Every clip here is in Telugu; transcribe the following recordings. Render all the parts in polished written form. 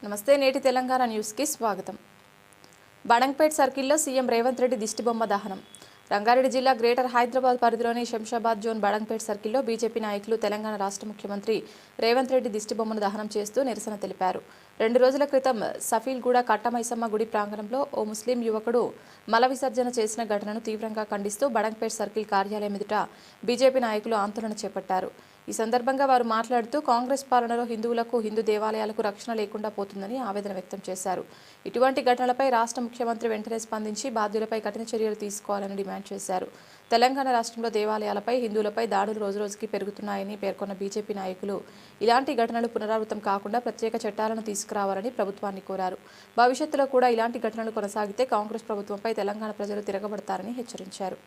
నమస్తే. నేటి తెలంగాణ న్యూస్కి స్వాగతం. బడంగ్పేట్ సర్కిల్లో సీఎం రేవంత్ రెడ్డి దిష్టిబొమ్మ దహనం. రంగారెడ్డి జిల్లా గ్రేటర్ హైదరాబాద్ పరిధిలోని శంషాబాద్ జోన్ బడంగ్పేట్ సర్కిల్లో బీజేపీ నాయకులు తెలంగాణ రాష్ట్ర ముఖ్యమంత్రి రేవంత్ రెడ్డి దిష్టిబొమ్మను దహనం చేస్తూ నిరసన తెలిపారు. 2 రోజుల క్రితం సఫీల్గూడ కట్టమైసమ్మ గుడి ప్రాంగణంలో ఓ ముస్లిం యువకుడు మల విసర్జన చేసిన ఘటనను తీవ్రంగా ఖండిస్తూ బడంగ్పేట్ సర్కిల్ కార్యాలయం ఎదుట బీజేపీ నాయకులు ఆందోళన చేపట్టారు. ఈ సందర్భంగా వారు మాట్లాడుతూ కాంగ్రెస్ పాలనలో హిందువులకు, హిందూ దేవాలయాలకు రక్షణ లేకుండా పోతుందని ఆవేదన వ్యక్తం చేశారు. ఇటువంటి ఘటనలపై రాష్ట్ర ముఖ్యమంత్రి వెంటనే స్పందించి బాధ్యులపై కఠిన చర్యలు తీసుకోవాలని డిమాండ్ చేశారు. తెలంగాణ రాష్ట్రంలో దేవాలయాలపై, హిందువులపై దాడులు రోజురోజుకి పెరుగుతున్నాయని పేర్కొన్న బీజేపీ నాయకులు ఇలాంటి ఘటనలు పునరావృతం కాకుండా ప్రత్యేక చట్టాలను తీసుకురావాలని ప్రభుత్వాన్ని కోరారు. భవిష్యత్తులో కూడా ఇలాంటి ఘటనలు కొనసాగితే కాంగ్రెస్ ప్రభుత్వంపై తెలంగాణ ప్రజలు తిరగబడతారని హెచ్చరించారు.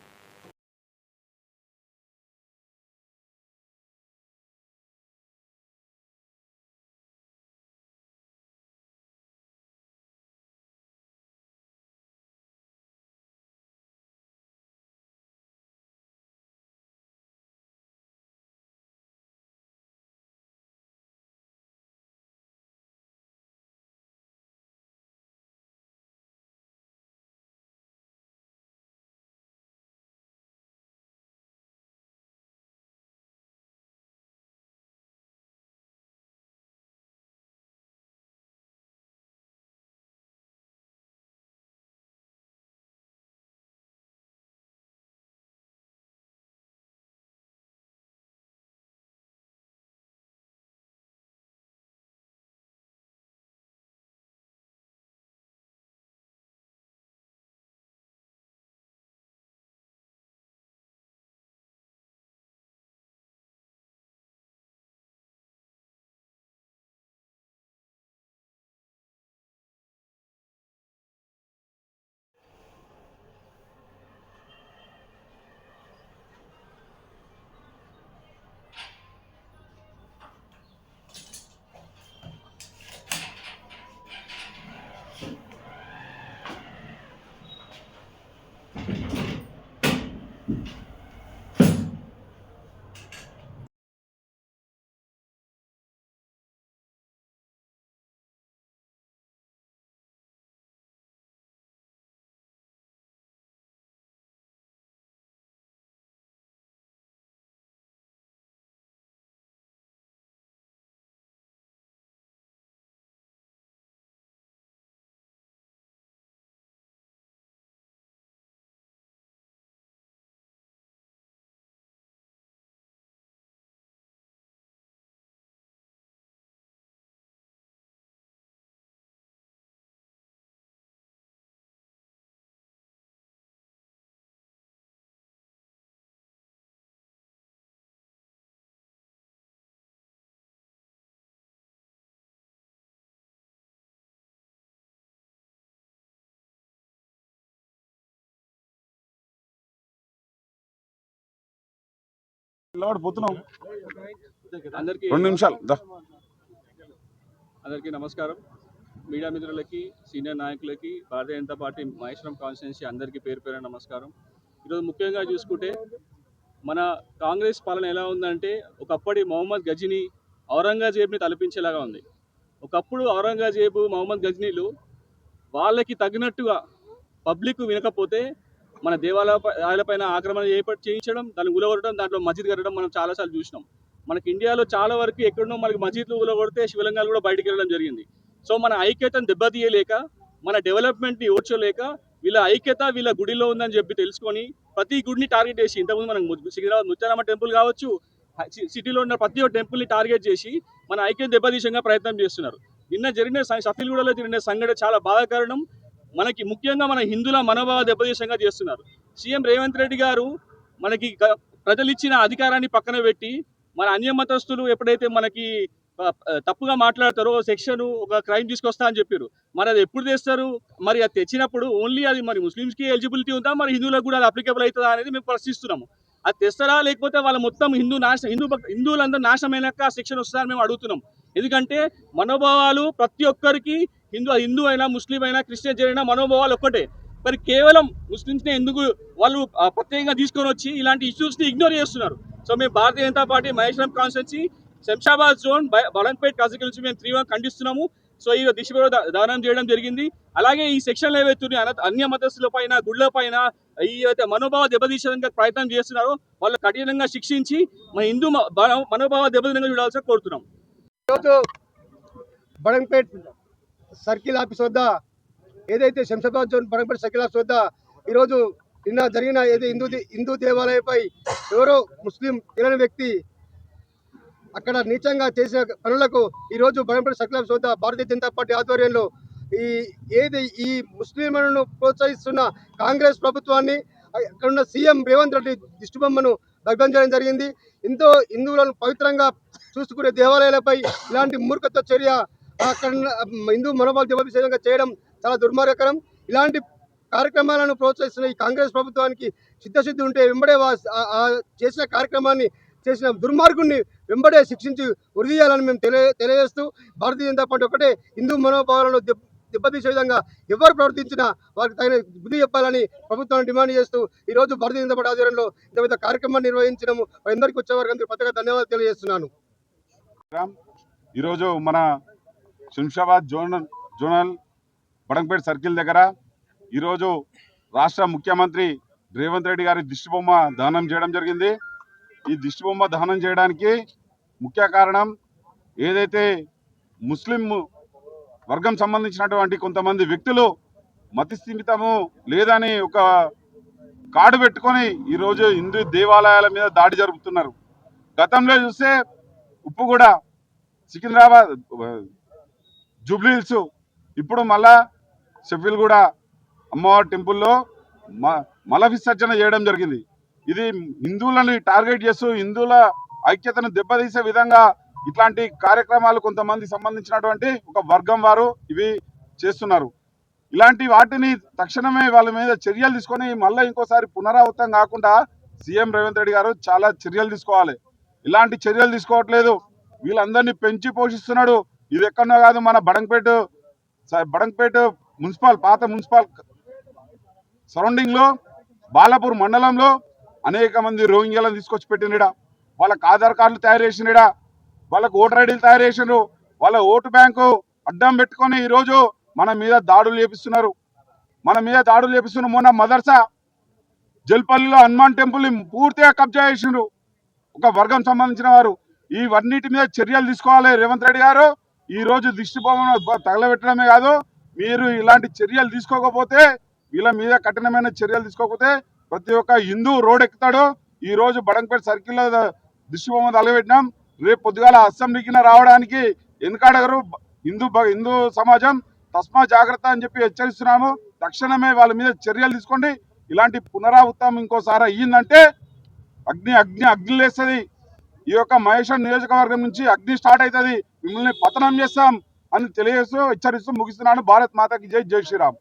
అందరికీ నమస్కారం. మీడియా మిత్రులకి, సీనియర్ నాయకులకి, భారతీయ జనతా పార్టీ మహేశ్వరం కాన్స్టిట్యున్సీ అందరికీ పేరు పేరు నమస్కారం. ఈరోజు ముఖ్యంగా చూసుకుంటే మన కాంగ్రెస్ పాలన ఎలా ఉందంటే ఒకప్పటి మొహమ్మద్ గజనీ ఔరంగజేబ్ని తలపించేలాగా ఉంది. ఒకప్పుడు ఔరంగజేబు, మొహమ్మద్ గజనీలు వాళ్ళకి తగినట్టుగా పబ్లిక్ వినకపోతే మన దేవాలయాలపైన ఆక్రమణ చేయించడం, దాన్ని ఉలగొట్టడం, దాంట్లో మస్జిద్ కట్టడం మనం చాలాసార్లు చూసినాం. మనకి ఇండియాలో చాలా వరకు ఎక్కడనో మనకి మస్జిద్లు ఉలగొడితే శివలింగాలు కూడా బయటికి వెళ్ళడం జరిగింది. సో మన ఐక్యతను దెబ్బతీయలేక, మన డెవలప్మెంట్ని ఓడ్చోలేక వీళ్ళ ఐక్యత వీళ్ళ గుడిలో ఉందని చెప్పి తెలుసుకొని ప్రతి గుడిని టార్గెట్ చేసి, ఇంతకుముందు మనం సికింద్రాబాద్ ముత్యాలమ్మ టెంపుల్ కావచ్చు, సిటీలో ఉన్న ప్రతి ఒక్క టెంపుల్ని టార్గెట్ చేసి మన ఐక్యత దెబ్బతీసంగా ప్రయత్నం చేస్తున్నారు. నిన్న జరిగిన సఫీల్గూడలో జరిగిన సంఘటన చాలా బాధాకరణం. మనకి ముఖ్యంగా మన హిందువుల మనోభావ దెబ్బతీసంగా చేస్తున్నారు. సీఎం రేవంత్ రెడ్డి గారు మనకి ప్రజలు ఇచ్చిన అధికారాన్ని పక్కన పెట్టి మన అన్యమతస్తులు ఎప్పుడైతే మనకి తప్పుగా మాట్లాడతారో సెక్షన్ ఒక క్రైమ్ తీసుకొస్తా అని చెప్పారు. మరి అది ఎప్పుడు తెస్తారు? మరి అది తెచ్చినప్పుడు ఓన్లీ అది మరి ముస్లిమ్స్కి ఎలిజిబిలిటీ ఉందా, మరి హిందువులకు కూడా అది అప్లికేబుల్ అవుతుందా అనేది మేము ప్రశ్నిస్తున్నాము. అది తెస్తారా, లేకపోతే వాళ్ళ మొత్తం హిందువులందరూ నాశనమైనాక ఆ సెక్షన్ వస్తుందని మేము అడుగుతున్నాం. ఎందుకంటే మనోభావాలు ప్రతి ఒక్కరికి, హిందూ అయినా, ముస్లిం అయినా, క్రిస్టియన్ అయినా మనోభావాలు ఒక్కటే. మరి కేవలం ముస్లిమ్స్ని ఎందుకు వాళ్ళు ప్రత్యేకంగా తీసుకొని వచ్చి ఇలాంటి ఇష్యూస్ని ఇగ్నోర్ చేస్తున్నారు? సో మేము Bharatiya Janata Party Maheshwaram constituency Shamshabad zone Badangpet constituency మేము తీవ్రంగా ఖండిస్తున్నాము. సో ఈ దిష్టి బొమ్మ దానం చేయడం జరిగింది. అలాగే ఈ సెక్షన్లు ఏవైతే ఉన్నాయో అన్య మతస్థుల పైన, గుళ్ళ పైన ఈ అయితే మనోభావ దెబ్బతీసేందుకు ప్రయత్నం చేస్తున్నారో వాళ్ళు కఠినంగా శిక్షించి మన హిందూ మనోభావ దెబ్బతినంగా చూడాల్సి కోరుతున్నాం. ఈరోజు బడంపేట్ సర్కిల్ ఆఫీస్ వద్ద ఏదైతే Shamshabad zone Badangpet circle office వద్ద ఈరోజు నిన్న జరిగిన ఏదో హిందూ దేవాలయంపై ఎవరో ముస్లిం తెలియని వ్యక్తి అక్కడ నీచంగా చేసిన పనులకు ఈరోజు బడంపేట సర్కిల్ ఆఫీస్ వద్ద భారతీయ జనతా పార్టీ ఆధ్వర్యంలో ఈ ముస్లింలను ప్రోత్సహిస్తున్న కాంగ్రెస్ ప్రభుత్వాన్ని అక్కడ ఉన్న సీఎం రేవంత్ రెడ్డి దిష్టిబొమ్మను దగ్ధం చేయడం జరిగింది. హిందువులను పవిత్రంగా చూసుకునే దేవాలయాలపై ఇలాంటి మూర్ఖత్వ చర్య అక్కడ హిందూ మనోభావాలు దెబ్బతీసేందుకు చేయడం చాలా దుర్మార్గకరం. ఇలాంటి కార్యక్రమాలను ప్రోత్సహిస్తున్న ఈ కాంగ్రెస్ ప్రభుత్వానికి చిత్తశుద్ధి ఉంటే వెంబడే చేసిన కార్యక్రమాన్ని చేసిన దుర్మార్గుడిని వెంబడే శిక్షించి ఉరిదీయాలని మేము తెలియజేస్తూ భారతీయ జనతా పార్టీ ఒకటే హిందూ మనోభావాలను దెబ్బతీసే విధంగా ఎవరు ప్రవర్తించినా వారికి తగిన బుద్ధి చెప్పాలని ప్రభుత్వాన్ని డిమాండ్ చేస్తూ ఈరోజు భారతీయ జనతా పార్టీ ఆధ్వర్యంలో ఇంత కార్యక్రమాన్ని నిర్వహించడం అందరికీ వచ్చేవారికి ప్రత్యేక ధన్యవాదాలు తెలియజేస్తున్నాను. ఈరోజు మన శంషాబాద్ జోనల్ బడంపేట్ సర్కిల్ దగ్గర ఈరోజు రాష్ట్ర ముఖ్యమంత్రి రేవంత్ రెడ్డి గారి దిష్టిబొమ్మ దహనం చేయడం జరిగింది. ఈ దిష్టిబొమ్మ దహనం చేయడానికి ముఖ్య కారణం ఏదైతే ముస్లిం వర్గం సంబంధించినటువంటి కొంతమంది వ్యక్తులు మతిస్థిమితము లేదని ఒక కార్డు పెట్టుకొని ఈరోజు హిందూ దేవాలయాల మీద దాడి జరుపుతున్నారు. గతంలో చూస్తే ఉప్పుగూడ, సికింద్రాబాద్, జూబ్లీహిల్స్, ఇప్పుడు మళ్ళా షెఫిల్గూడ అమ్మవారి టెంపుల్లో మల విసర్జన చేయడం జరిగింది. ఇది హిందువులను టార్గెట్ చేస్తూ హిందువుల ఐక్యతను దెబ్బతీసే విధంగా ఇట్లాంటి కార్యక్రమాలు కొంతమంది సంబంధించినటువంటి ఒక వర్గం వారు ఇవి చేస్తున్నారు. ఇలాంటి వాటిని తక్షణమే వాళ్ళ మీద చర్యలు తీసుకొని మళ్ళీ ఇంకోసారి పునరావృతం కాకుండా సీఎం రేవంత్ రెడ్డి గారు చాలా చర్యలు తీసుకోవాలి. ఇలాంటి చర్యలు తీసుకోవట్లేదు. వీళ్ళందరినీ పెంచి పోషిస్తున్నాడు. ఇది ఎక్కడో కాదు, మన బడంపేట మున్సిపల్, పాత మున్సిపల్ సరౌండింగ్ లో బాలాపూర్ మండలంలో అనేక మంది రోహింగ్యాలను తీసుకొచ్చి పెట్టినడా, వాళ్ళకి ఆధార్ కార్డులు తయారు చేసినడా, వాళ్ళకు ఓటర్ ఐడీలు తయారు చేసినారు. వాళ్ళ ఓటు బ్యాంకు అడ్డం పెట్టుకొని ఈరోజు మన మీద దాడులు చేపిస్తున్నారు. మొన్న మదర్సా జల్పల్లిలో హనుమాన్ టెంపుల్ పూర్తిగా కబ్జా చేసినారు ఒక వర్గం సంబంధించిన వారు. ఇవన్నిటి మీద చర్యలు తీసుకోవాలి రేవంత్ రెడ్డి గారు. ఈ రోజు దిష్టిబొమ్మను తగలబెట్టడమే కాదు, మీరు ఇలాంటి చర్యలు తీసుకోకపోతే, వీళ్ళ మీద కఠినమైన చర్యలు తీసుకోకపోతే ప్రతి ఒక్క హిందూ రోడ్ ఎక్కుతాడు. ఈ రోజు బడంపేట సర్కిల్లో దిష్టిబొమ్మ తగలబెట్టినాం. రేపు పొద్దుగాల అసెంబ్లీకి రావడానికి వెనుకాడగరు హిందూ సమాజం. తస్మా జాగ్రత్త అని చెప్పి హెచ్చరిస్తున్నాము. తక్షణమే వాళ్ళ మీద చర్యలు తీసుకోండి. ఇలాంటి పునరావృతం ఇంకోసారి అయ్యిందంటే అగ్ని లేస్తుంది. ఈ యొక్క మహేశ్వరం నియోజకవర్గం నుంచి అగ్ని స్టార్ట్ అవుతుంది. మిమ్మల్ని పతనం చేస్తాం అని తెలియజేస్తూ హెచ్చరిస్తూ ముగిస్తున్నాను. భారత్ మాతాకి జై, జై శ్రీరామ్.